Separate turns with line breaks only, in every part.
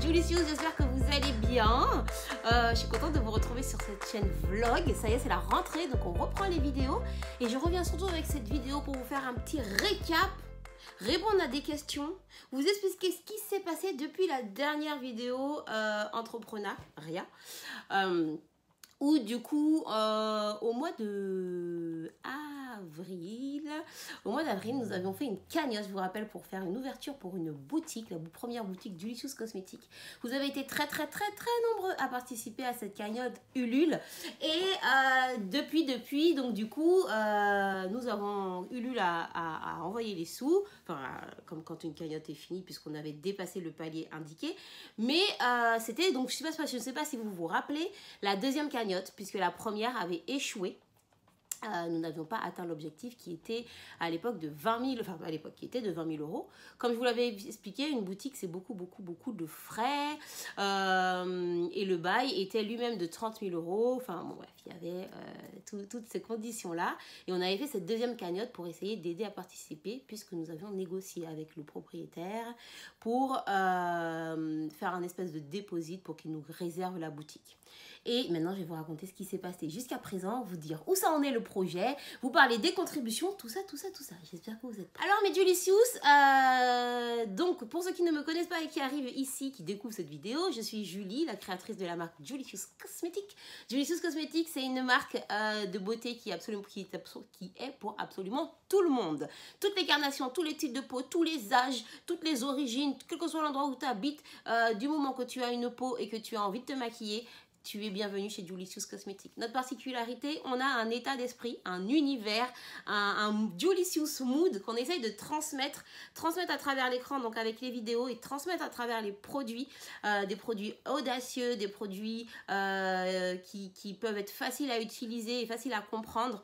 Julicious, j'espère que vous allez bien. Je suis contente de vous retrouver sur cette chaîne vlog. Ça y est, c'est la rentrée, donc on reprend les vidéos. Et je reviens surtout avec cette vidéo pour vous faire un petit récap, répondre à des questions, vous expliquer ce qui s'est passé depuis la dernière vidéo entrepreneuriat. Où du coup, au mois d'avril, nous avions fait une cagnotte, je vous rappelle, pour faire une ouverture pour une boutique, la première boutique Julicious Cosmétiques. Vous avez été très nombreux à participer à cette cagnotte Ulule. Et depuis, donc du coup, nous avons Ulule à envoyer les sous, enfin, comme quand une cagnotte est finie, puisqu'on avait dépassé le palier indiqué. Mais c'était, donc je ne sais pas si vous vous rappelez, la deuxième cagnotte, puisque la première avait échoué. Nous n'avions pas atteint l'objectif qui était à l'époque de 20 000, enfin à l'époque qui était de 20 000 euros. Comme je vous l'avais expliqué, une boutique c'est beaucoup de frais et le bail était lui-même de 30 000 euros. Enfin bon bref, il y avait toutes ces conditions-là et on avait fait cette deuxième cagnotte pour essayer d'aider à participer puisque nous avions négocié avec le propriétaire pour faire un espèce de dépôt pour qu'il nous réserve la boutique. Et maintenant, je vais vous raconter ce qui s'est passé jusqu'à présent, vous dire où ça en est le projet, vous parler des contributions, tout ça. J'espère que vous êtes prêts. Alors, mes Julicious, donc pour ceux qui ne me connaissent pas et qui arrivent ici, qui découvrent cette vidéo, je suis Julie, la créatrice de la marque Julicious Cosmétiques. Julicious Cosmétiques, c'est une marque de beauté qui est pour absolument tout le monde. Toutes les carnations, tous les types de peau, tous les âges, toutes les origines, quel que soit l'endroit où tu habites, du moment que tu as une peau et que tu as envie de te maquiller, tu es bienvenue chez Julicious Cosmétiques. Notre particularité, on a un état d'esprit, un univers, un Julicious mood qu'on essaye de transmettre à travers l'écran, donc avec les vidéos, et transmettre à travers les produits, des produits audacieux, des produits qui peuvent être faciles à utiliser et faciles à comprendre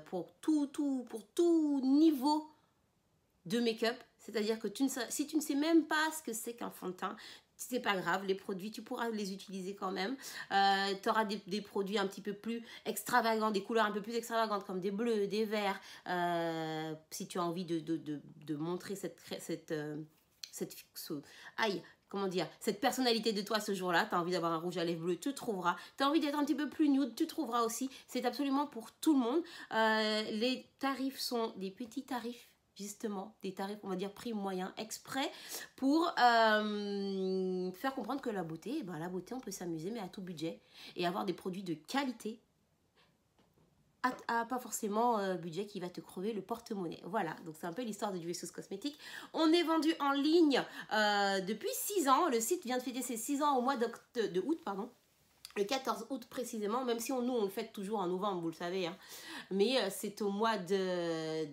pour tout niveau de make-up. C'est-à-dire que si tu ne sais même pas ce que c'est qu'un fond de teint, c'est pas grave, les produits, tu pourras les utiliser quand même. Tu auras des produits un petit peu plus extravagants, des couleurs un peu plus extravagantes comme des bleus, des verts. Si tu as envie de montrer cette personnalité de toi ce jour-là, tu as envie d'avoir un rouge à lèvres bleu, tu trouveras. Tu as envie d'être un petit peu plus nude, tu trouveras aussi. C'est absolument pour tout le monde. Les tarifs sont des petits tarifs. Justement, des tarifs, on va dire prix moyen, exprès pour faire comprendre que la beauté, on peut s'amuser, mais à tout budget. Et avoir des produits de qualité, à pas forcément budget qui va te crever le porte-monnaie. Voilà, donc c'est un peu l'histoire de Julicious Cosmétiques. On est vendu en ligne depuis 6 ans. Le site vient de fêter ses 6 ans au mois d'août, pardon. Le 14 août précisément, même si nous on le fête toujours en novembre, vous le savez, hein. Mais c'est au mois de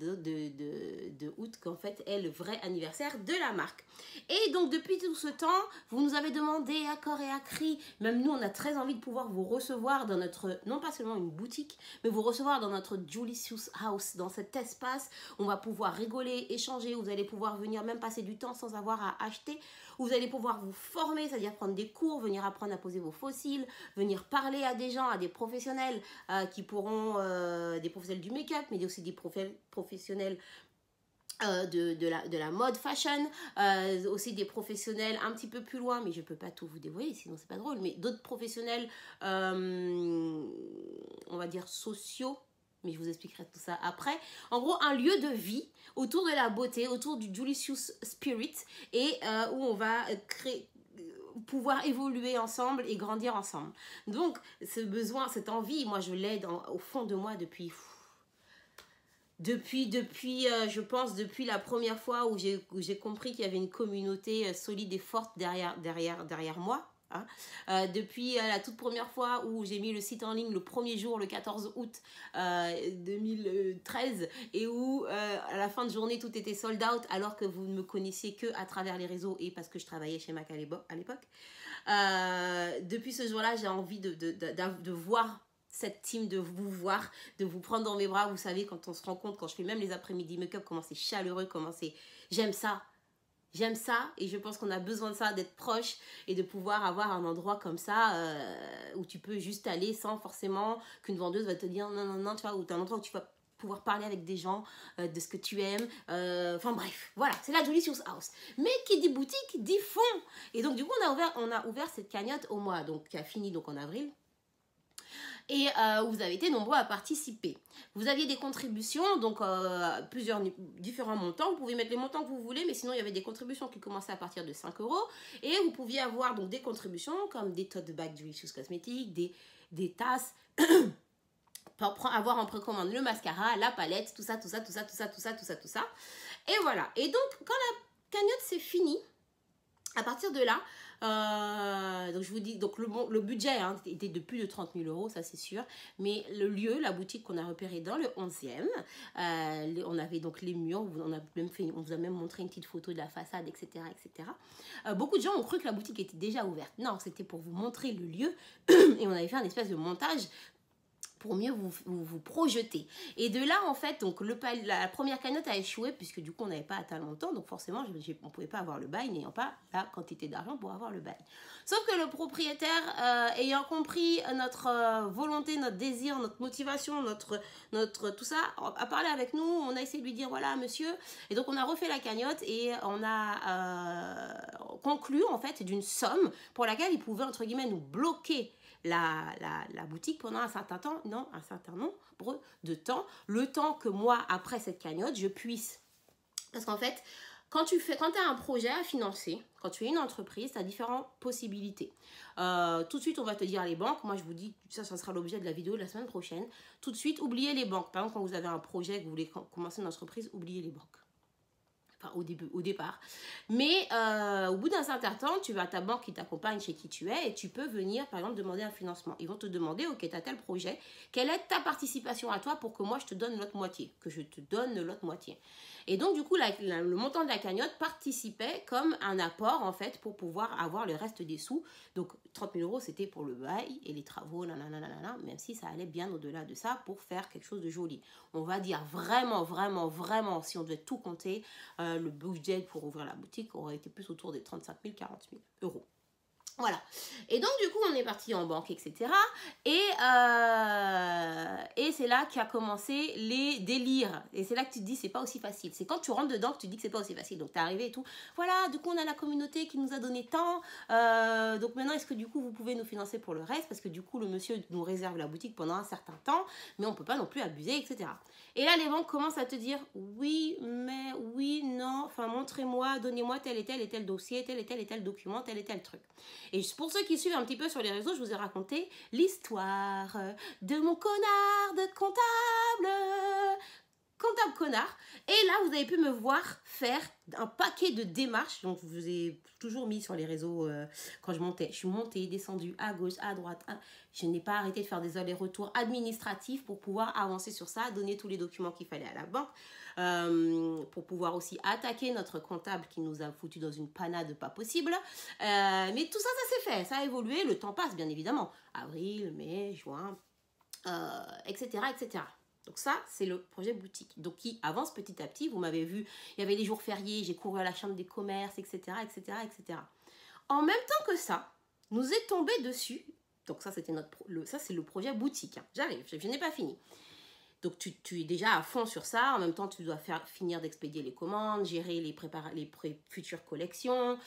août qu'en fait est le vrai anniversaire de la marque. Et donc depuis tout ce temps, vous nous avez demandé à corps et à cri, même nous on a très envie de pouvoir vous recevoir dans notre, non pas seulement une boutique, mais vous recevoir dans notre Julicious House, dans cet espace où on va pouvoir rigoler, échanger, où vous allez pouvoir venir même passer du temps sans avoir à acheter, où vous allez pouvoir vous former, c'est-à-dire prendre des cours, venir apprendre à poser vos fossiles, venir parler à des gens, à des professionnels qui pourront, des professionnels du make-up, mais aussi des professionnels de la mode fashion, aussi des professionnels un petit peu plus loin, mais je peux pas tout vous dévoiler, sinon c'est pas drôle, mais d'autres professionnels, on va dire sociaux, mais je vous expliquerai tout ça après. En gros, un lieu de vie autour de la beauté, autour du Julicious Spirit, et où on va pouvoir évoluer ensemble et grandir ensemble. Donc, ce besoin, cette envie, moi je l'ai au fond de moi depuis je pense, depuis la première fois où j'ai compris qu'il y avait une communauté solide et forte derrière moi. Hein. Depuis la toute première fois où j'ai mis le site en ligne le premier jour, le 14 août 2013, et où à la fin de journée tout était sold out alors que vous ne me connaissiez que à travers les réseaux et parce que je travaillais chez MAC à l'époque. Depuis ce jour-là, j'ai envie de voir cette team, de vous prendre dans mes bras. Vous savez, quand on se rend compte, quand je fais même les après-midi make-up, comment c'est chaleureux, comment c'est... J'aime ça et je pense qu'on a besoin de ça, d'être proche et de pouvoir avoir un endroit comme ça où tu peux juste aller sans forcément qu'une vendeuse va te dire non, tu vois, ou un endroit où tu vas pouvoir parler avec des gens de ce que tu aimes. Enfin bref, voilà, c'est la Delicious House. Mais qui dit boutique, dit fond. Et donc du coup, on a ouvert cette cagnotte au mois, donc qui a fini donc en avril. Et vous avez été nombreux à participer. Vous aviez des contributions, donc plusieurs différents montants. Vous pouvez mettre les montants que vous voulez, mais sinon il y avait des contributions qui commençaient à partir de 5 €. Et vous pouviez avoir donc des contributions comme des tote bags Delicious Cosmetics, des tasses, pour avoir en précommande le mascara, la palette, tout ça. Et voilà. Et donc quand la cagnotte c'est fini, à partir de là, donc je vous dis, donc le budget était de plus de 30 000 €, ça c'est sûr. Mais le lieu, la boutique qu'on a repérée dans le 11e, on avait donc les murs, on vous a même montré une petite photo de la façade, etc. etc. Beaucoup de gens ont cru que la boutique était déjà ouverte. Non, c'était pour vous montrer le lieu et on avait fait un espèce de montage pour mieux vous projeter. Et de là, en fait, donc la première cagnotte a échoué, puisque du coup, on n'avait pas tellement de temps, donc forcément, on ne pouvait pas avoir le bail, n'ayant pas la quantité d'argent pour avoir le bail. Sauf que le propriétaire, ayant compris notre volonté, notre désir, notre motivation, notre tout ça, a parlé avec nous, on a essayé de lui dire, voilà, monsieur, et donc on a refait la cagnotte, et on a conclu, en fait, d'une somme pour laquelle il pouvait, entre guillemets, nous bloquer la boutique pendant un certain nombre de temps, le temps que moi, après cette cagnotte, je puisse. Parce qu'en fait, quand tu as un projet à financer, quand tu es une entreprise, tu as différentes possibilités. Tout de suite, on va te dire les banques. Moi, je vous dis, ça sera l'objet de la vidéo de la semaine prochaine. Tout de suite, oubliez les banques. Par exemple, quand vous avez un projet, que vous voulez commencer une entreprise, oubliez les banques. Au départ. Mais au bout d'un certain temps, tu as ta banque qui t'accompagne chez qui tu es et tu peux venir, par exemple, demander un financement. Ils vont te demander, ok, tu as tel projet, quelle est ta participation à toi pour que moi, je te donne l'autre moitié, que je te donne l'autre moitié. Et donc, du coup, le montant de la cagnotte participait comme un apport, en fait, pour pouvoir avoir le reste des sous. Donc, 30 000 €, c'était pour le bail et les travaux, nanana, même si ça allait bien au-delà de ça pour faire quelque chose de joli. On va dire vraiment, si on devait tout compter, le budget pour ouvrir la boutique aurait été plus autour des 35 000, 40 000 €. Voilà. Et donc, du coup, on est parti en banque, etc. Et c'est là qu'a commencé les délires. Et c'est là que tu te dis, c'est pas aussi facile. C'est quand tu rentres dedans que tu te dis que c'est pas aussi facile. Donc, t'es arrivé et tout. Voilà, du coup, on a la communauté qui nous a donné tant. Donc, maintenant, est-ce que du coup, vous pouvez nous financer pour le reste? Parce que du coup, le monsieur nous réserve la boutique pendant un certain temps. Mais on peut pas non plus abuser, etc. Et là, les banques commencent à te dire, oui, mais oui, non. Enfin, montrez-moi, donnez-moi tel et tel dossier, tel et tel document, tel et tel truc. Et pour ceux qui suivent un petit peu sur les réseaux, je vous ai raconté l'histoire de mon connard de comptable connard. Et là, vous avez pu me voir faire un paquet de démarches. Donc, je vous ai toujours mis sur les réseaux quand je montais. Je suis montée, descendue à gauche, à droite. Je n'ai pas arrêté de faire des allers-retours administratifs pour pouvoir avancer sur ça, donner tous les documents qu'il fallait à la banque, pour pouvoir aussi attaquer notre comptable qui nous a foutu dans une panade pas possible. Mais tout ça, ça s'est fait. Ça a évolué. Le temps passe, bien évidemment. Avril, mai, juin, etc., etc. Donc ça, c'est le projet boutique. Donc qui avance petit à petit. Vous m'avez vu, il y avait les jours fériés, j'ai couru à la chambre des commerces, etc., etc., etc. En même temps que ça, nous est tombé dessus. Donc ça, c'était ça, c'est le projet boutique. Hein. J'arrive, je n'ai pas fini. Donc tu es déjà à fond sur ça. En même temps, tu dois finir d'expédier les commandes, gérer les futures collections,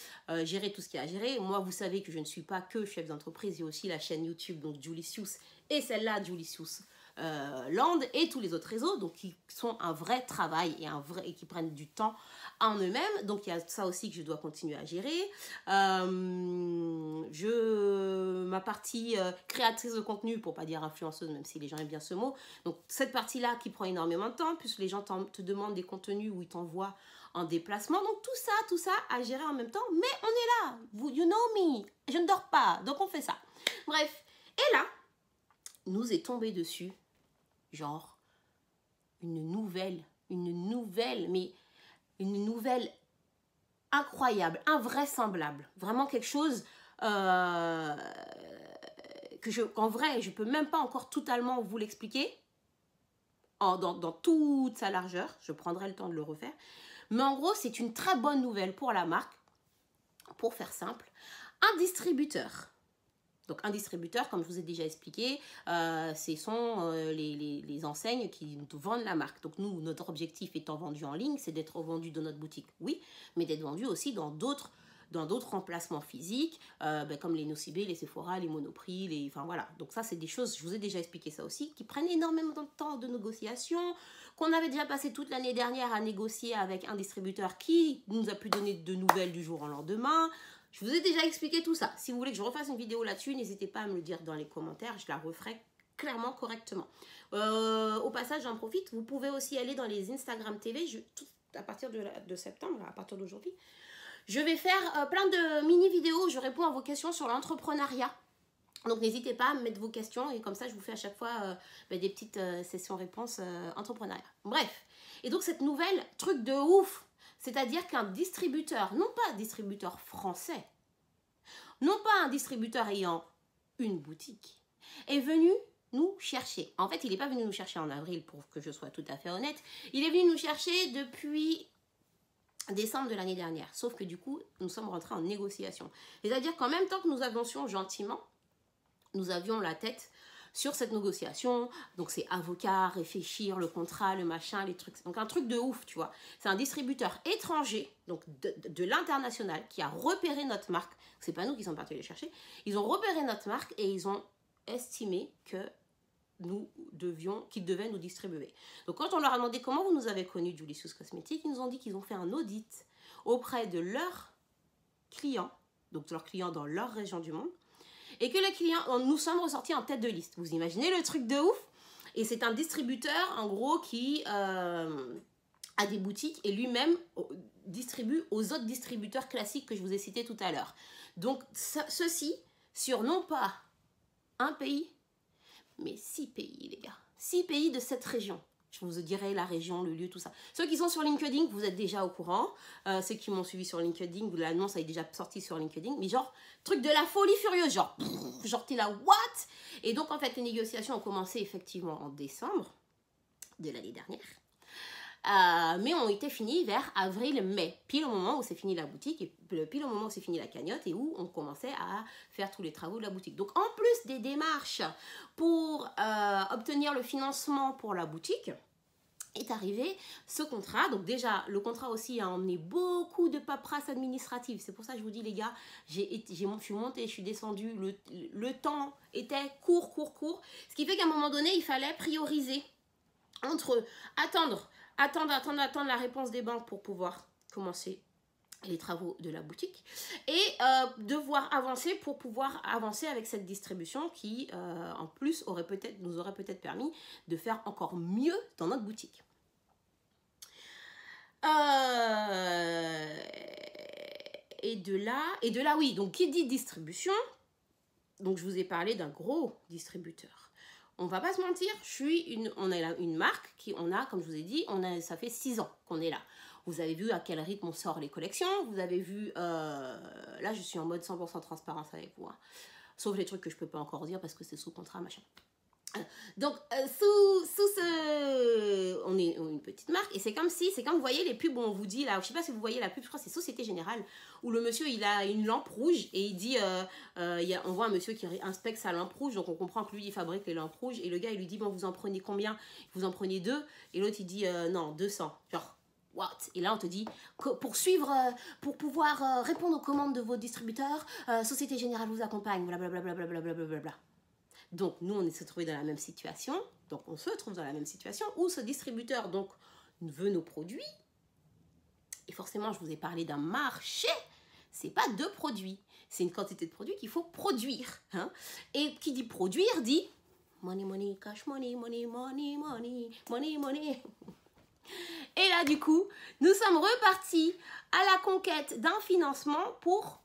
gérer tout ce qu'il y a à gérer. Moi, vous savez que je ne suis pas que chef d'entreprise. Il y a aussi la chaîne YouTube, donc Julicious, et celle-là, Julicious Land, et tous les autres réseaux, donc qui sont un vrai travail et qui prennent du temps en eux-mêmes. Donc il y a ça aussi que je dois continuer à gérer. Ma partie créatrice de contenu, pour pas dire influenceuse, même si les gens aiment bien ce mot. Donc cette partie-là qui prend énormément de temps, puisque les gens te demandent des contenus où ils t'envoient en déplacement. Donc tout ça à gérer en même temps. Mais on est là, you know me, je ne dors pas, donc on fait ça. Bref, et là, nous est tombé dessus, genre, une nouvelle incroyable, invraisemblable. Vraiment quelque chose en vrai, je peux même pas encore totalement vous l'expliquer dans toute sa largeur. Je prendrai le temps de le refaire. Mais en gros, c'est une très bonne nouvelle pour la marque. Pour faire simple, un distributeur Donc un distributeur, comme je vous ai déjà expliqué, ce sont les enseignes qui nous vendent la marque. Donc nous, notre objectif étant vendu en ligne, c'est d'être vendu dans notre boutique, oui, mais d'être vendu aussi dans d'autres emplacements physiques, comme les Nocibé, les Sephora, les Monoprix, enfin voilà. Donc ça, c'est des choses, je vous ai déjà expliqué ça aussi, qui prennent énormément de temps de négociation, qu'on avait déjà passé toute l'année dernière à négocier avec un distributeur qui nous a pu donner de nouvelles du jour au lendemain. Je vous ai déjà expliqué tout ça. Si vous voulez que je refasse une vidéo là-dessus, n'hésitez pas à me le dire dans les commentaires, je la referai clairement, correctement. Au passage, j'en profite, vous pouvez aussi aller dans les Instagram TV, à partir de septembre, à partir d'aujourd'hui, je vais faire plein de mini-vidéos où je réponds à vos questions sur l'entrepreneuriat. Donc n'hésitez pas à me mettre vos questions et comme ça je vous fais à chaque fois des petites sessions-réponses entrepreneuriat. Bref, et donc cette nouvelle truc de ouf, c'est-à-dire qu'un distributeur, non pas un distributeur français, non pas un distributeur ayant une boutique, est venu nous chercher. En fait, il n'est pas venu nous chercher en avril pour que je sois tout à fait honnête, il est venu nous chercher depuis décembre de l'année dernière, sauf que du coup, nous sommes rentrés en négociation. C'est-à-dire qu'en même temps que nous avancions gentiment, nous avions la tête sur cette négociation, donc c'est avocat, réfléchir, le contrat, le machin, les trucs, donc un truc de ouf, tu vois. C'est un distributeur étranger, donc de l'international, qui a repéré notre marque, c'est pas nous qui sommes partis les chercher, ils ont repéré notre marque et ils ont estimé que qu'ils devaient nous distribuer. Donc quand on leur a demandé comment vous nous avez connus Julicious Cosmetics, ils nous ont dit qu'ils ont fait un audit auprès de leurs clients, donc de leurs clients dans leur région du monde, et que les clients, nous sommes ressortis en tête de liste. Vous imaginez le truc de ouf? Et c'est un distributeur, en gros, qui a des boutiques et lui-même distribue aux autres distributeurs classiques que je vous ai cités tout à l'heure. Donc, ceci sur non pas un pays, mais 6 pays, les gars. 6 pays de cette région. Je vous dirai la région, le lieu, tout ça. Ceux qui sont sur LinkedIn, vous êtes déjà au courant. Ceux qui m'ont suivi sur LinkedIn, l'annonce est déjà sortie sur LinkedIn. Mais genre, truc de la folie furieuse. Genre t'es là, what? Et donc, en fait, les négociations ont commencé effectivement en décembre de l'année dernière. Mais ont été finies vers avril-mai, pile au moment où c'est fini la boutique, et pile au moment où c'est fini la cagnotte, et où on commençait à faire tous les travaux de la boutique. Donc, en plus des démarches pour obtenir le financement pour la boutique, est arrivé ce contrat. Donc déjà, le contrat aussi a emmené beaucoup de paperasse administrative. C'est pour ça que je vous dis, les gars, je suis montée, je suis descendue. Le temps était court. Ce qui fait qu'à un moment donné, il fallait prioriser entre attendre la réponse des banques pour pouvoir commencer les travaux de la boutique et devoir avancer pour pouvoir avancer avec cette distribution qui en plus nous aurait peut-être permis de faire encore mieux dans notre boutique. Et de là, oui, donc qui dit distribution, donc je vous ai parlé d'un gros distributeur. On va pas se mentir, on a une marque comme je vous ai dit, ça fait 6 ans qu'on est là. Vous avez vu à quel rythme on sort les collections, vous avez vu, là je suis en mode 100% transparence avec vous, hein. Sauf les trucs que je peux pas encore dire parce que c'est sous contrat, machin. Donc, on est une petite marque et c'est comme vous voyez les pubs où on vous dit là, je sais pas si vous voyez la pub, je crois que c'est Société Générale, où le monsieur il a une lampe rouge et il dit, on voit un monsieur qui inspecte sa lampe rouge, donc on comprend que lui il fabrique les lampes rouges et le gars il lui dit, bon vous en prenez combien? Vous en prenez 2 et l'autre il dit, non 200, genre what? Et là on te dit, pour pouvoir répondre aux commandes de vos distributeurs, Société Générale vous accompagne, blablabla. Donc, nous, on se trouve dans la même situation. Donc, on se trouve dans la même situation où ce distributeur donc, veut nos produits. Et forcément, je vous ai parlé d'un marché. Ce n'est pas 2 produits. C'est une quantité de produits qu'il faut produire. Hein. Et qui dit produire dit money, cash money. Et là, du coup, nous sommes repartis à la conquête d'un financement pour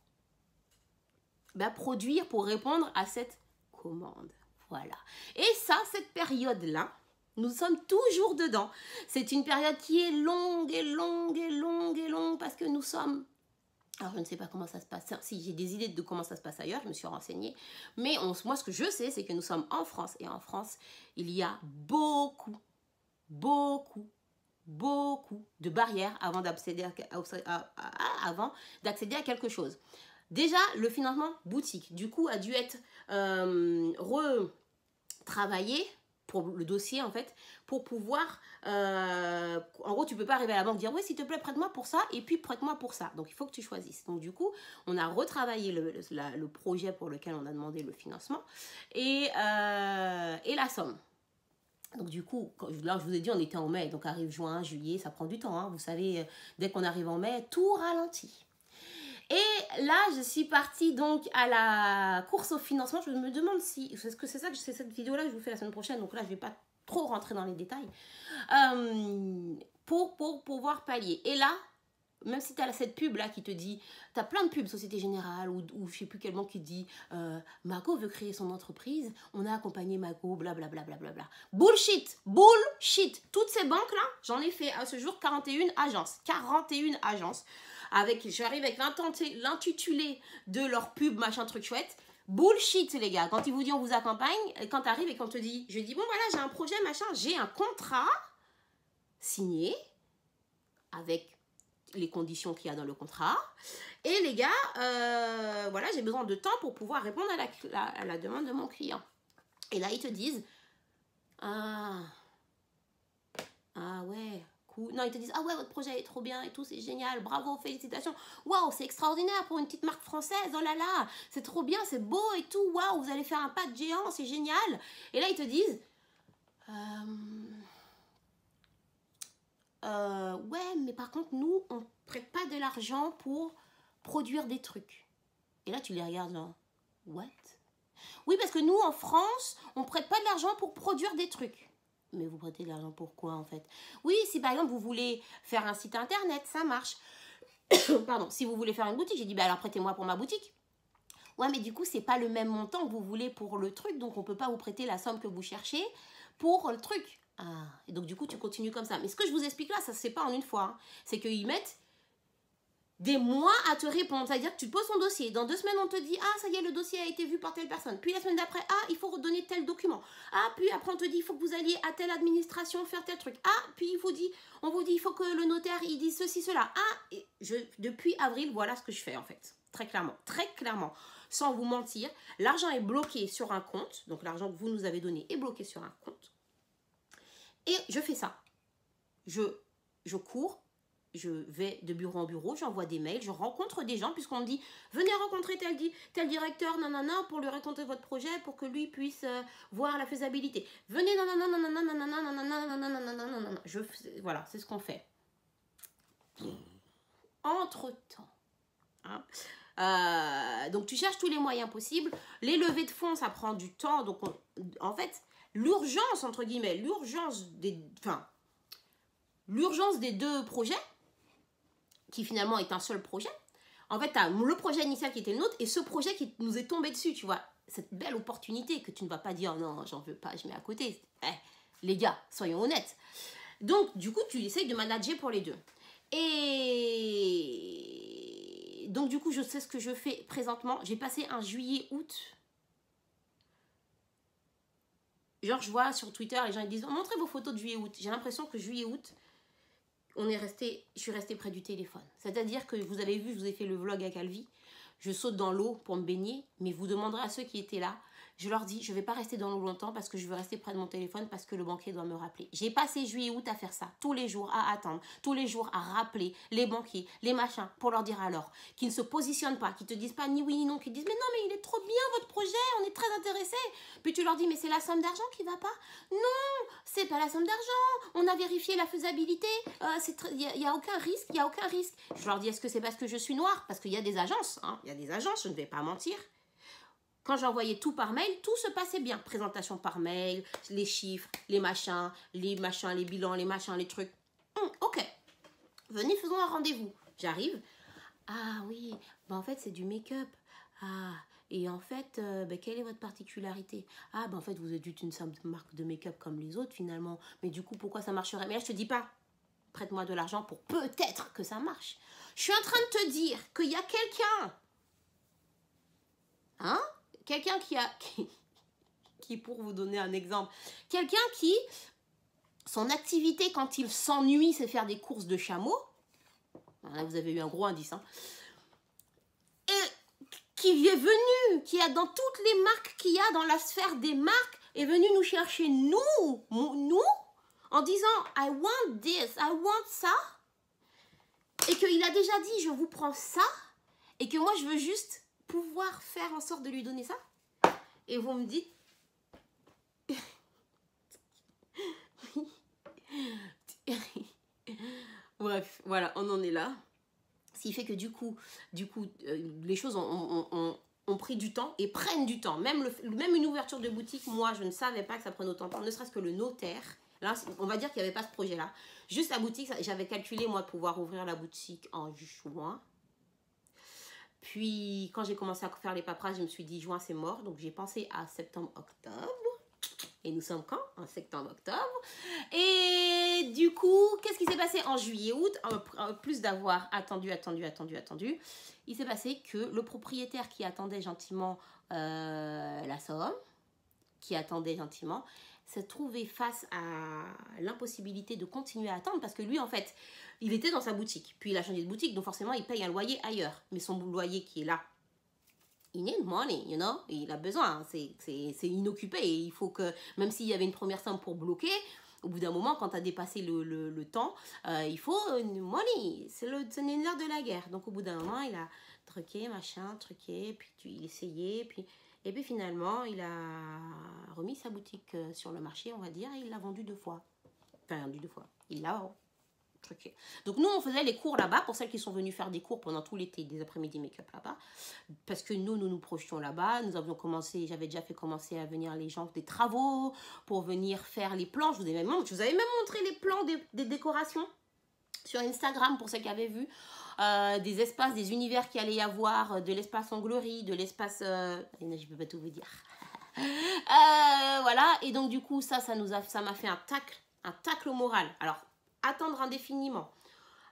produire, pour répondre à cette commande. Voilà. Et ça, cette période-là, nous sommes toujours dedans. C'est une période qui est longue parce que nous sommes... Alors, je ne sais pas comment ça se passe. Si j'ai des idées de comment ça se passe ailleurs, je me suis renseignée. Mais moi, ce que je sais, c'est que nous sommes en France. Et en France, il y a beaucoup de barrières avant d'accéder à quelque chose. déjà, le financement boutique, du coup, a dû être retravaillé pour le dossier, en fait, pour pouvoir... en gros, tu peux pas arriver à la banque et dire « Oui, s'il te plaît, prête-moi pour ça, et puis prête-moi pour ça. » Donc, il faut que tu choisisses. Donc, du coup, on a retravaillé le projet pour lequel on a demandé le financement et la somme. Donc du coup, là je vous ai dit on était en mai, donc arrive juin, juillet, ça prend du temps. Hein. Vous savez, dès qu'on arrive en mai, tout ralentit. Et là, je suis partie donc à la course au financement. Je me demande si, est-ce que c'est ça, c'est cette vidéo-là que je vous fais la semaine prochaine, donc là je ne vais pas trop rentrer dans les détails, pour pouvoir pallier. Et là, même si tu as cette pub là qui te dit, tu as plein de pubs, Société Générale ou je ne sais plus quel banque qui dit Mago veut créer son entreprise, on a accompagné Mago, blablabla. Bullshit, bullshit. Toutes ces banques là, j'en ai fait à ce jour 41 agences. 41 agences. J'arrive avec l'intitulé de leur pub, machin truc chouette. Bullshit les gars, quand ils vous disent on vous accompagne, quand tu arrives et qu'on te dit, je dis bon voilà j'ai un projet machin, j'ai un contrat signé avec les conditions qu'il y a dans le contrat. Et les gars, voilà, j'ai besoin de temps pour pouvoir répondre à la demande de mon client. Et là, ils te disent, ah ouais, cool. Non, ils te disent, ah ouais, votre projet est trop bien et tout, c'est génial, bravo, félicitations. Waouh, c'est extraordinaire pour une petite marque française, oh là là, c'est trop bien, c'est beau et tout, waouh, vous allez faire un pas de géant, c'est génial. Et là, ils te disent, ouais, mais par contre, nous, on prête pas de l'argent pour produire des trucs. Et là, tu les regardes genre, what? Oui, parce que nous, en France, on prête pas de l'argent pour produire des trucs. Mais vous prêtez de l'argent pour quoi, en fait? Oui, si par exemple, vous voulez faire un site internet, ça marche. Pardon, si vous voulez faire une boutique, j'ai dit, bah alors prêtez-moi pour ma boutique. Ouais, mais du coup, c'est pas le même montant que vous voulez pour le truc, donc on peut pas vous prêter la somme que vous cherchez pour le truc. Ah, et donc du coup, tu continues comme ça. Mais ce que je vous explique là, ça se fait pas en une fois. Hein. C'est qu'ils mettent des mois à te répondre. C'est-à-dire que tu te poses ton dossier. Dans 2 semaines, on te dit, ah, ça y est, le dossier a été vu par telle personne. Puis la semaine d'après, ah, il faut redonner tel document. Ah, puis après, on te dit, il faut que vous alliez à telle administration faire tel truc. Ah, puis on vous dit, il faut que le notaire, il dise ceci, cela. Ah, et depuis avril, voilà ce que je fais en fait. Très clairement. Sans vous mentir, l'argent est bloqué sur un compte. Donc l'argent que vous nous avez donné est bloqué sur un compte. Et je fais ça. Je cours, je vais de bureau en bureau, j'envoie des mails, je rencontre des gens, puisqu'on me dit, venez rencontrer tel directeur, nanana, pour lui raconter votre projet, pour que lui puisse voir la faisabilité. Venez, voilà, c'est ce qu'on fait. Entre-temps, hein, donc tu cherches tous les moyens possibles. Les levées de fonds, ça prend du temps. Donc en fait, l'urgence, entre guillemets, l'urgence des 2 projets, qui finalement est un seul projet. En fait, tu as le projet initial qui était le nôtre et ce projet qui nous est tombé dessus, tu vois. Cette belle opportunité que tu ne vas pas dire, non, j'en veux pas, je mets à côté. Les gars, soyons honnêtes. Donc, du coup, tu essayes de manager pour les 2. Et donc, du coup, je sais ce que je fais présentement. J'ai passé un juillet-août. Genre, je vois sur Twitter, les gens ils disent, montrez vos photos de juillet-août. J'ai l'impression que juillet-août, je suis restée près du téléphone. C'est-à-dire que vous avez vu, je vous ai fait le vlog à Calvi. Je saute dans l'eau pour me baigner, mais vous demanderez à ceux qui étaient là. Je leur dis, je ne vais pas rester dans l'eau longtemps parce que je veux rester près de mon téléphone parce que le banquier doit me rappeler. J'ai passé juillet-août à faire ça, tous les jours à attendre, tous les jours à rappeler les banquiers, les machins, pour leur dire alors, qui ne se positionnent pas, qui ne te disent pas ni oui ni non, qui disent mais non mais il est trop bien votre projet, on est très intéressés. Puis tu leur dis mais c'est la somme d'argent qui ne va pas. Non, c'est pas la somme d'argent, on a vérifié la faisabilité, il n'y a aucun risque, il n'y a aucun risque. Je leur dis est-ce que c'est parce que je suis noire? Parce qu'il y a des agences, hein, il y a des agences, je ne vais pas mentir. Quand j'envoyais tout par mail, tout se passait bien. Présentation par mail, les chiffres, les machins, les bilans, les machins, les trucs. Ok, venez, faisons un rendez-vous. J'arrive. Ah oui, bah en fait, c'est du make-up. Ah, et en fait, quelle est votre particularité? Ah, bah en fait, vous êtes une simple marque de make-up comme les autres, finalement. Mais du coup, pourquoi ça marcherait? Mais là, je te dis pas, prête-moi de l'argent pour peut-être que ça marche. Je suis en train de te dire qu'il y a quelqu'un... Hein? Quelqu'un qui, pour vous donner un exemple, quelqu'un qui, son activité quand il s'ennuie, c'est faire des courses de chameaux. Là, vous avez eu un gros indice. Hein. Et qui est venu, qui a dans toutes les marques qu'il y a dans la sphère des marques, est venu nous chercher, nous, en disant « I want this, I want ça ». Et qu'il a déjà dit « je vous prends ça ». Et que moi, je veux juste pouvoir faire en sorte de lui donner ça. Et vous me dites... Bref, voilà, on en est là. Ce qui fait que du coup les choses ont pris du temps et prennent du temps. Même une ouverture de boutique, moi, je ne savais pas que ça prenait autant de temps, ne serait-ce que le notaire. Là, on va dire qu'il n'y avait pas ce projet-là. Juste la boutique, j'avais calculé, moi, de pouvoir ouvrir la boutique en juin. Puis, quand j'ai commencé à faire les paperasses, je me suis dit, juin, c'est mort. Donc, j'ai pensé à septembre-octobre. Et nous sommes quand? En septembre-octobre. Et du coup, qu'est-ce qui s'est passé en juillet-août? En plus d'avoir attendu, il s'est passé que le propriétaire qui attendait gentiment la somme, s'est trouvé face à l'impossibilité de continuer à attendre parce que lui, en fait, il était dans sa boutique. Puis, il a changé de boutique, donc forcément, il paye un loyer ailleurs. Mais son loyer qui est là, il need money, you know, il a besoin, c'est inoccupé. Et il faut que, même s'il y avait une première somme pour bloquer, au bout d'un moment, quand tu as dépassé le temps, il faut money. C'est l'heure de la guerre. Donc, au bout d'un moment, il a truqué, puis il essayait, et puis finalement, il a remis sa boutique sur le marché, on va dire, et il l'a vendu 2 fois. Enfin, vendu 2 fois. Il l'a truqué. Donc, nous, on faisait les cours là-bas, pour celles qui sont venues faire des cours pendant tout l'été, des après-midi make-up là-bas. Parce que nous projetions là-bas. Nous avions commencé, j'avais déjà fait commencer à venir les gens des travaux, pour venir faire les plans. Je vous avais même montré les plans des décorations sur Instagram, pour celles qui avaient vu. Des espaces, des univers qu'il allait y avoir, de l'espace onglerie, de l'espace... je ne peux pas tout vous dire. Voilà, et donc du coup, ça m'a fait un tacle au moral. Alors, attendre indéfiniment,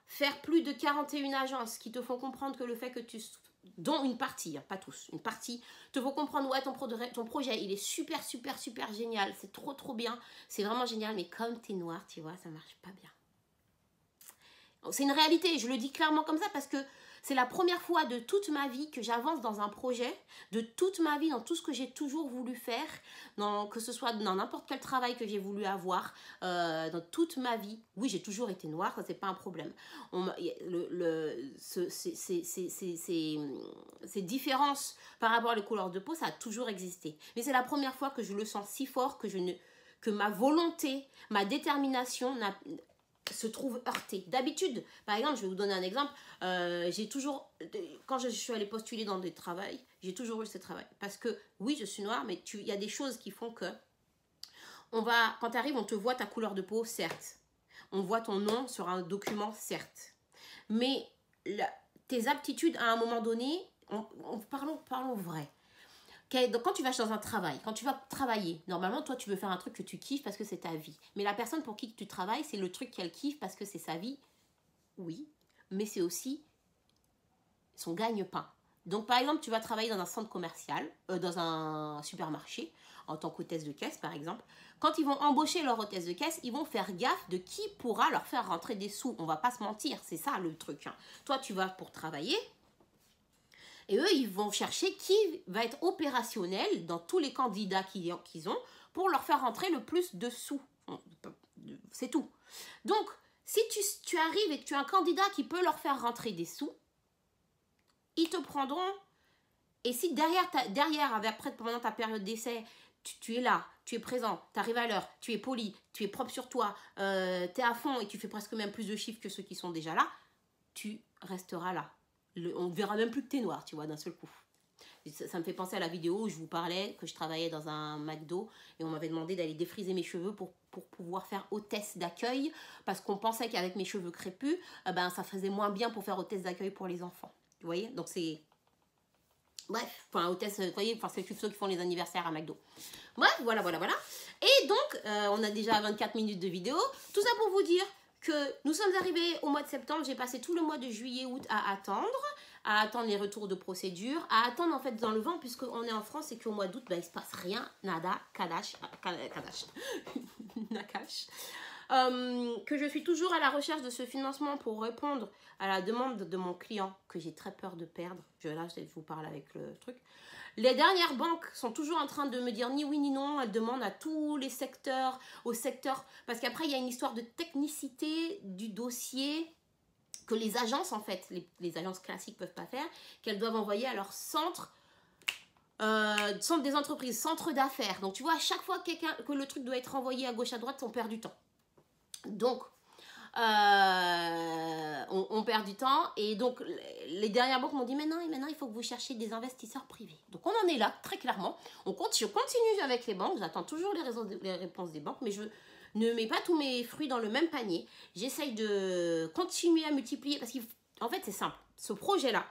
faire plus de 41 agences qui te font comprendre que le fait que tu... dont une partie, pas tous, une partie, te font comprendre, ouais, ton projet, il est super génial, c'est trop bien, c'est vraiment génial, mais comme t'es noir, tu vois, ça marche pas bien. C'est une réalité, je le dis clairement comme ça parce que c'est la première fois de toute ma vie que j'avance dans un projet, de toute ma vie, dans tout ce que j'ai toujours voulu faire, que ce soit dans n'importe quel travail que j'ai voulu avoir, dans toute ma vie. Oui, j'ai toujours été noire, ça c'est pas un problème. Ces différences par rapport aux couleurs de peau, ça a toujours existé. Mais c'est la première fois que je le sens si fort que ma volonté, ma détermination se trouve heurtée. D'habitude, par exemple, je vais vous donner un exemple, j'ai toujours, quand je suis allée postuler dans des travails, j'ai toujours eu ce travail. Parce que, oui, je suis noire, mais il y a des choses qui font que, quand tu arrives, on te voit ta couleur de peau, certes. On voit ton nom sur un document, certes. Mais tes aptitudes, à un moment donné, parlons vrai. Donc, quand tu vas dans un travail, quand tu vas travailler, normalement, toi, tu veux faire un truc que tu kiffes parce que c'est ta vie. Mais la personne pour qui tu travailles, c'est le truc qu'elle kiffe parce que c'est sa vie. Oui, mais c'est aussi son gagne-pain. Donc, par exemple, tu vas travailler dans un centre commercial, dans un supermarché, en tant qu'hôtesse de caisse, par exemple. Quand ils vont embaucher leur hôtesse de caisse, ils vont faire gaffe de qui pourra leur faire rentrer des sous. On va pas se mentir, c'est ça le truc. Hein. Toi, tu vas pour travailler. Et eux, ils vont chercher qui va être opérationnel dans tous les candidats qu'ils ont pour leur faire rentrer le plus de sous. C'est tout. Donc, si tu arrives et que tu as un candidat qui peut leur faire rentrer des sous, ils te prendront. Et si derrière après, pendant ta période d'essai, tu es là, tu es présent, tu arrives à l'heure, tu es poli, tu es propre sur toi, tu es à fond et tu fais presque même plus de chiffres que ceux qui sont déjà là, tu resteras là. On ne verra même plus que t'es noir, tu vois, d'un seul coup. Ça me fait penser à la vidéo où je vous parlais que je travaillais dans un McDo et on m'avait demandé d'aller défriser mes cheveux pour pouvoir faire hôtesse d'accueil parce qu'on pensait qu'avec mes cheveux crépus, ça faisait moins bien pour faire hôtesse d'accueil pour les enfants. Vous voyez? Donc c'est... Bref, enfin hôtesse, vous voyez, c'est ceux qui font les anniversaires à McDo. Bref, voilà. Et donc, on a déjà 24 minutes de vidéo. Tout ça pour vous dire que nous sommes arrivés au mois de septembre, j'ai passé tout le mois de juillet, août à attendre les retours de procédure, à attendre en fait dans le vent, puisqu'on est en France et qu'au mois d'août, il ne se passe rien, nada, nakash. que je suis toujours à la recherche de ce financement pour répondre à la demande de mon client que j'ai très peur de perdre. Là, je vous parle avec le truc. Les dernières banques sont toujours en train de me dire ni oui ni non. Elles demandent à tous les secteurs, parce qu'après, il y a une histoire de technicité du dossier que les agences, en fait, les agences classiques ne peuvent pas faire, qu'elles doivent envoyer à leur centre des entreprises, centre d'affaires. Donc, tu vois, à chaque fois que le truc doit être envoyé à gauche, à droite, on perd du temps. Donc, on perd du temps. Et donc, les dernières banques m'ont dit, maintenant, il faut que vous cherchiez des investisseurs privés. Donc, on en est là, très clairement. Je continue avec les banques. J'attends toujours les réponses des banques, mais je ne mets pas tous mes fruits dans le même panier. J'essaye de continuer à multiplier, parce qu'en fait, c'est simple. Ce projet-là,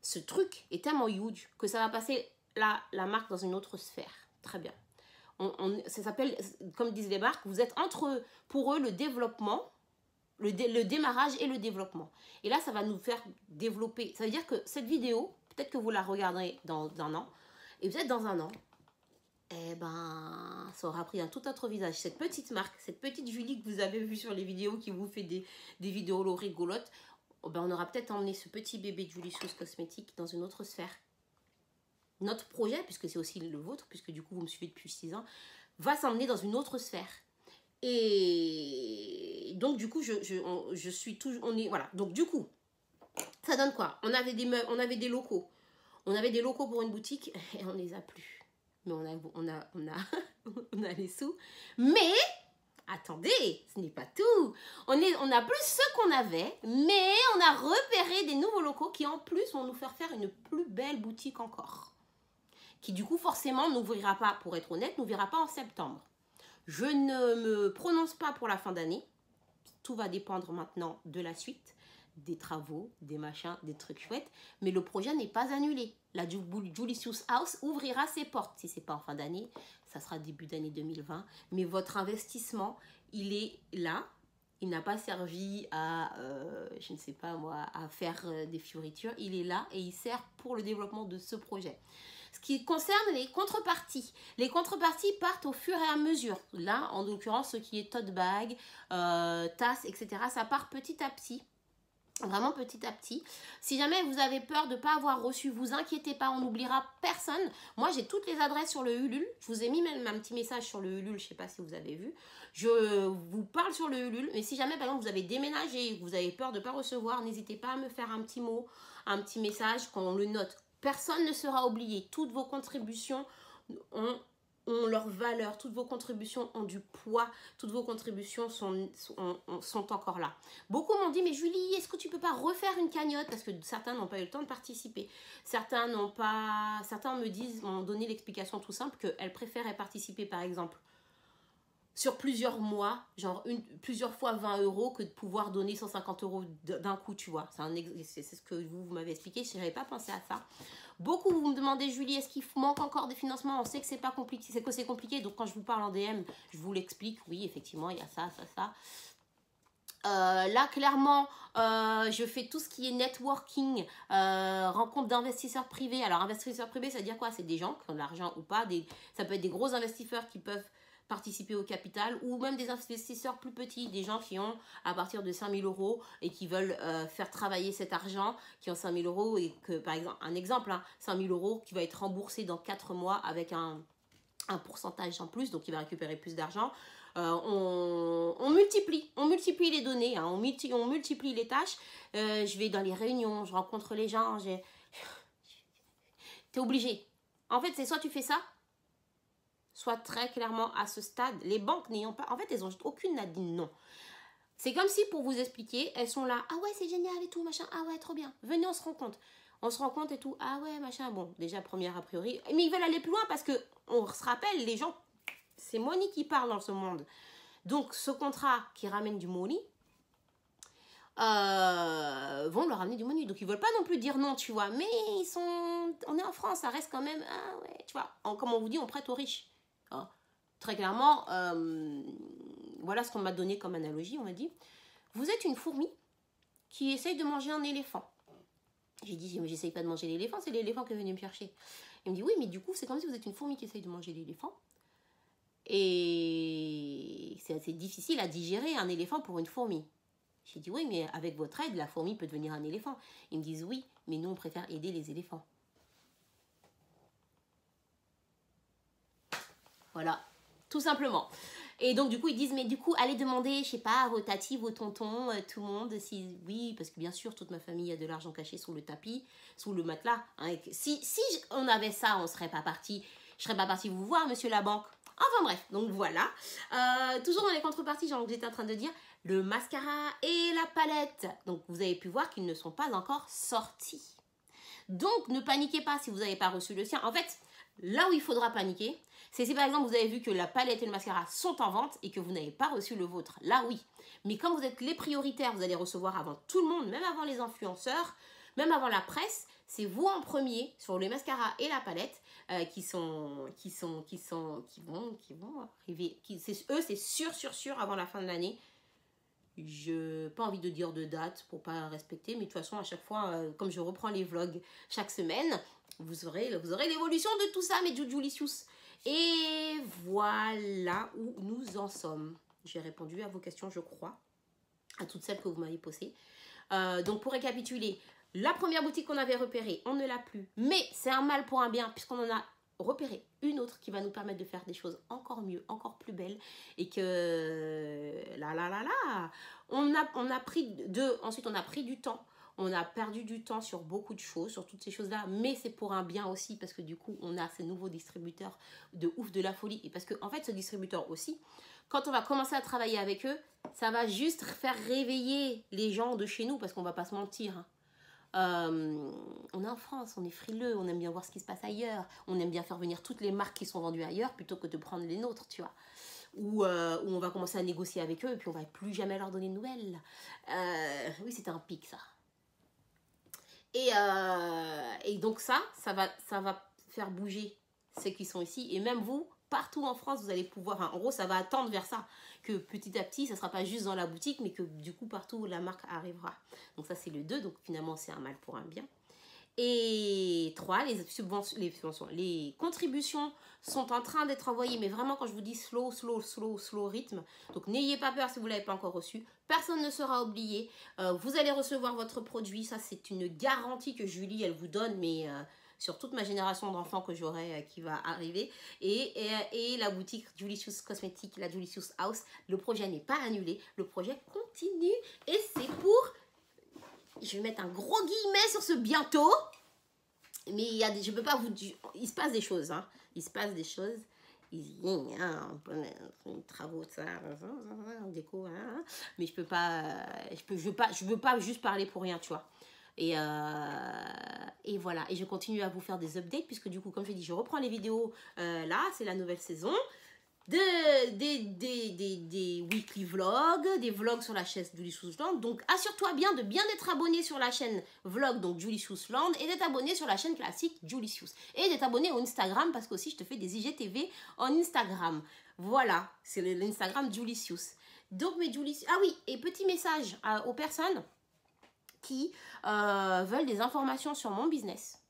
ce truc est tellement huge que ça va passer la marque dans une autre sphère. Très bien. Ça s'appelle, comme disent les marques, vous êtes pour eux, le développement, le démarrage et le développement. Et là, ça va nous faire développer. Ça veut dire que cette vidéo, peut-être que vous la regarderez dans un an, et peut-être dans un an, eh ben, ça aura pris un tout autre visage. Cette petite marque, cette petite Julie que vous avez vue sur les vidéos, qui vous fait des vidéos rigolotes, ben, on aura peut-être emmené ce petit bébé de Julie Shoes Cosmétiques dans une autre sphère. Notre projet, puisque c'est aussi le vôtre, puisque du coup vous me suivez depuis 6 ans, va s'emmener dans une autre sphère. Et donc du coup, je suis toujours... Voilà, donc du coup, ça donne quoi? On avait des locaux. On avait des locaux pour une boutique et on les a plus. Mais on a les sous. Mais... attendez, ce n'est pas tout. On a plus ce qu'on avait, mais on a repéré des nouveaux locaux qui en plus vont nous faire une plus belle boutique encore. Qui du coup forcément n'ouvrira pas, pour être honnête, n'ouvrira pas en septembre. Je ne me prononce pas pour la fin d'année. Tout va dépendre maintenant de la suite, des travaux, des machins, des trucs chouettes. Mais le projet n'est pas annulé. La Julie Shoes House ouvrira ses portes. Si ce n'est pas en fin d'année, ça sera début d'année 2020. Mais votre investissement, il est là. Il n'a pas servi à, je ne sais pas moi, à faire des fioritures. Il est là et il sert pour le développement de ce projet. Ce qui concerne les contreparties partent au fur et à mesure. Là, en l'occurrence, ce qui est tote bag, tasse, etc., ça part petit à petit. Vraiment petit à petit. Si jamais vous avez peur de ne pas avoir reçu, vous inquiétez pas, on n'oubliera personne. Moi, j'ai toutes les adresses sur le Ulule. Je vous ai mis même un petit message sur le Ulule, je ne sais pas si vous avez vu. Je vous parle sur le Ulule, mais si jamais, par exemple, vous avez déménagé, vous avez peur de ne pas recevoir, n'hésitez pas à me faire un petit mot, un petit message, qu'on le note. Personne ne sera oublié. Toutes vos contributions ont leur valeur, toutes vos contributions ont du poids, toutes vos contributions sont encore là. Beaucoup m'ont dit, mais Julie, est-ce que tu peux pas refaire une cagnotte? Parce que certains n'ont pas eu le temps de participer. Certains m'ont donné l'explication tout simple qu'elles préféraient participer, par exemple, sur plusieurs mois, genre plusieurs fois 20 € que de pouvoir donner 150 € d'un coup, tu vois. C'est ce que vous m'avez expliqué, je n'avais pas pensé à ça. Beaucoup vous me demandez, Julie, est-ce qu'il manque encore des financements? On sait que c'est pas compliqué, c'est compliqué, donc quand je vous parle en DM, je vous l'explique. Oui, effectivement, il y a ça. Là, clairement, je fais tout ce qui est networking, rencontre d'investisseurs privés. Alors, investisseurs privés, ça veut dire quoi? C'est des gens qui ont de l'argent ou pas. Ça peut être des gros investisseurs qui peuvent participer au capital, ou même des investisseurs plus petits, des gens qui ont à partir de 5 000 € et qui veulent faire travailler cet argent, qui ont 5 000 € et que, par exemple, un exemple, 5 000 € qui va être remboursé dans 4 mois avec un pourcentage en plus, donc il va récupérer plus d'argent. On multiplie les données, on multiplie les tâches. Je vais dans les réunions, je rencontre les gens. T'es obligé. En fait, c'est soit tu fais ça, soit très clairement à ce stade, les banques n'ayant pas... En fait, elles n'ont aucune n'a dit non. C'est comme si, pour vous expliquer, elles sont là, ah ouais, c'est génial et tout, machin, ah ouais, trop bien, venez, on se rend compte. On se rend compte et tout, ah ouais, machin, bon, déjà, première a priori. Mais ils veulent aller plus loin parce que, on se rappelle, les gens, c'est money qui parle dans ce monde. Donc, ce contrat qui ramène du money, vont leur ramener du money. Donc, ils veulent pas non plus dire non, tu vois. Mais on est en France, ça reste quand même, ah ouais, tu vois. Comme on vous dit, on prête aux riches. Hein. Très clairement, voilà ce qu'on m'a donné comme analogie. On m'a dit, vous êtes une fourmi qui essaye de manger un éléphant. J'ai dit, mais j'essaye pas de manger l'éléphant, c'est l'éléphant qui est venu me chercher. Il me dit, oui, mais du coup, c'est comme si vous êtes une fourmi qui essaye de manger l'éléphant. Et c'est assez difficile à digérer un éléphant pour une fourmi. J'ai dit oui, mais avec votre aide, la fourmi peut devenir un éléphant. Ils me disent oui, mais nous on préfère aider les éléphants. Voilà, tout simplement. Et donc du coup ils disent mais du coup allez demander, je sais pas, à vos tatis, vos tontons, tout le monde, si oui, parce que bien sûr toute ma famille a de l'argent caché sous le tapis, sous le matelas. Hein, si on avait ça, on serait pas parti, je serais pas parti vous voir, monsieur la banque. Enfin bref, donc voilà. Toujours dans les contreparties, genre j'étais en train de dire, le mascara et la palette. Donc vous avez pu voir qu'ils ne sont pas encore sortis. Donc ne paniquez pas si vous n'avez pas reçu le sien. En fait, là où il faudra paniquer, c'est si par exemple vous avez vu que la palette et le mascara sont en vente et que vous n'avez pas reçu le vôtre. Là oui. Mais quand vous êtes les prioritaires, vous allez recevoir avant tout le monde, même avant les influenceurs, même avant la presse. C'est vous en premier sur le mascara et la palette qui vont arriver. Eux, c'est sûr avant la fin de l'année. Je n'ai pas envie de dire de date pour pas respecter, mais de toute façon à chaque fois, comme je reprends les vlogs chaque semaine, vous aurez l'évolution de tout ça, mes Jujulicious. Et voilà où nous en sommes. J'ai répondu à vos questions, je crois, à toutes celles que vous m'avez posées. Donc pour récapituler, la première boutique qu'on avait repérée, on ne l'a plus, mais c'est un mal pour un bien puisqu'on en a repéré une autre qui va nous permettre de faire des choses encore mieux, encore plus belles, et que ensuite on a pris du temps, on a perdu du temps sur beaucoup de choses, sur toutes ces choses-là, mais c'est pour un bien aussi, parce que du coup on a ces nouveaux distributeurs de ouf, de la folie, et parce que en fait ce distributeur aussi, quand on va commencer à travailler avec eux, ça va juste faire réveiller les gens de chez nous, parce qu'on va pas se mentir, hein. On est en France, on est frileux, on aime bien voir ce qui se passe ailleurs, on aime bien faire venir toutes les marques qui sont vendues ailleurs plutôt que de prendre les nôtres, tu vois. Où on va commencer à négocier avec eux et puis on va plus jamais leur donner de nouvelles. Oui, c'était un pic ça. Et donc ça va faire bouger ceux qui sont ici. Et même vous, partout en France, vous allez pouvoir... Enfin, en gros, ça va attendre vers ça. Que petit à petit, ça ne sera pas juste dans la boutique, mais que du coup, partout, la marque arrivera. Donc ça, c'est le 2. Donc finalement, c'est un mal pour un bien. Et 3, les contributions sont en train d'être envoyées, mais vraiment quand je vous dis slow rythme, donc n'ayez pas peur si vous ne l'avez pas encore reçu, personne ne sera oublié, vous allez recevoir votre produit, ça c'est une garantie que Julie elle vous donne, mais sur toute ma génération d'enfants que j'aurai qui va arriver, et la boutique Jujulicious Cosmetics, la Jujulicious House, le projet n'est pas annulé, le projet continue, et c'est pour... Je vais mettre un gros guillemet sur ce bientôt. Mais je peux pas vous dire. Il se passe des choses. Hein. Il se passe des choses. Travaux, ça, déco. Hein. Mais je peux pas. Je veux pas juste parler pour rien, tu vois. Et voilà. Et je continue à vous faire des updates. Puisque du coup, comme je dis, je reprends les vidéos. Là, c'est la nouvelle saison. Des weekly vlogs, des vlogs sur la chaîne Jujulicious Land. Donc assure-toi bien d'être abonné sur la chaîne vlog, donc Jujulicious Land, et d'être abonné sur la chaîne classique Jujulicious. Et d'être abonné au Instagram, parce qu'aussi je te fais des IGTV en Instagram. Voilà, c'est l'Instagram Jujulicious. Donc mes Jujulicious... Ah oui, et petit message aux personnes qui veulent des informations sur mon business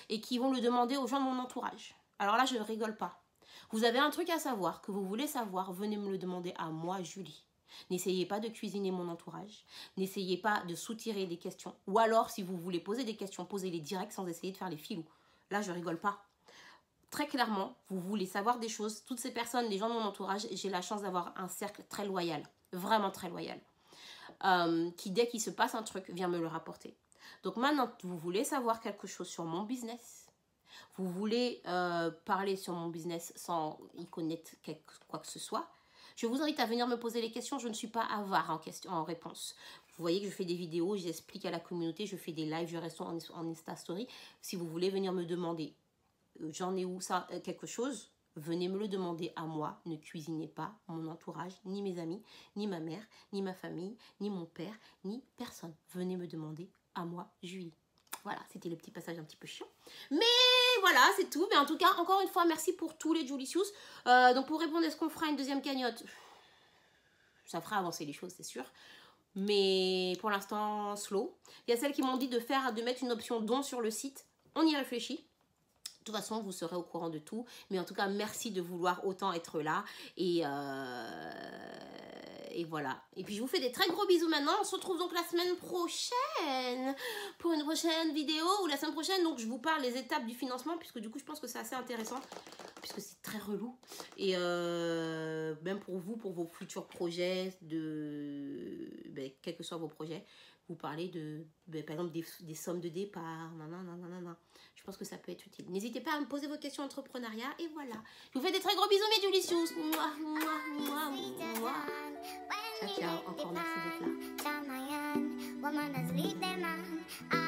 et qui vont le demander aux gens de mon entourage. Alors là, je ne rigole pas. Vous avez un truc à savoir, que vous voulez savoir, venez me le demander à moi, Julie. N'essayez pas de cuisiner mon entourage. N'essayez pas de soutirer des questions. Ou alors, si vous voulez poser des questions, posez-les direct sans essayer de faire les filous. Là, je rigole pas. Très clairement, vous voulez savoir des choses. Toutes ces personnes, les gens de mon entourage, j'ai la chance d'avoir un cercle très loyal. Vraiment très loyal. Qui, dès qu'il se passe un truc, vient me le rapporter. Donc maintenant, vous voulez savoir quelque chose sur mon business. Vous voulez parler sur mon business sans y connaître quoi que ce soit, je vous invite à venir me poser les questions. Je ne suis pas avare en réponse. Vous voyez que je fais des vidéos, j'explique à la communauté, je fais des lives, je reste en Insta Story. Si vous voulez venir me demander, j'en ai où ça, quelque chose, venez me le demander à moi. Ne cuisinez pas mon entourage, ni mes amis, ni ma mère, ni ma famille, ni mon père, ni personne. Venez me demander à moi, Julie. Voilà, c'était le petit passage un petit peu chiant. Mais voilà, c'est tout. Mais en tout cas, encore une fois, merci pour tous les Jujulicious. Donc pour répondre, est-ce qu'on fera une deuxième cagnotte? Ça fera avancer les choses, c'est sûr. Mais pour l'instant, slow. Il y a celles qui m'ont dit de mettre une option don sur le site. On y réfléchit. De toute façon, vous serez au courant de tout. Mais en tout cas, merci de vouloir autant être là. Et voilà. Et puis, je vous fais des très gros bisous maintenant. On se retrouve donc la semaine prochaine pour une prochaine vidéo. Ou la semaine prochaine, donc, je vous parle des étapes du financement. Puisque du coup, je pense que c'est assez intéressant. Puisque c'est très relou. Et même pour vous, pour vos futurs projets, quels que soient vos projets, vous parlez de, par exemple, des sommes de départ. Je pense que ça peut être utile. N'hésitez pas à me poser vos questions entrepreneuriat. Et voilà. Je vous fais des très gros bisous, mes Dulicious. Mouah, mouah, mouah, mouah. Ciao, ciao. Encore merci d'être là.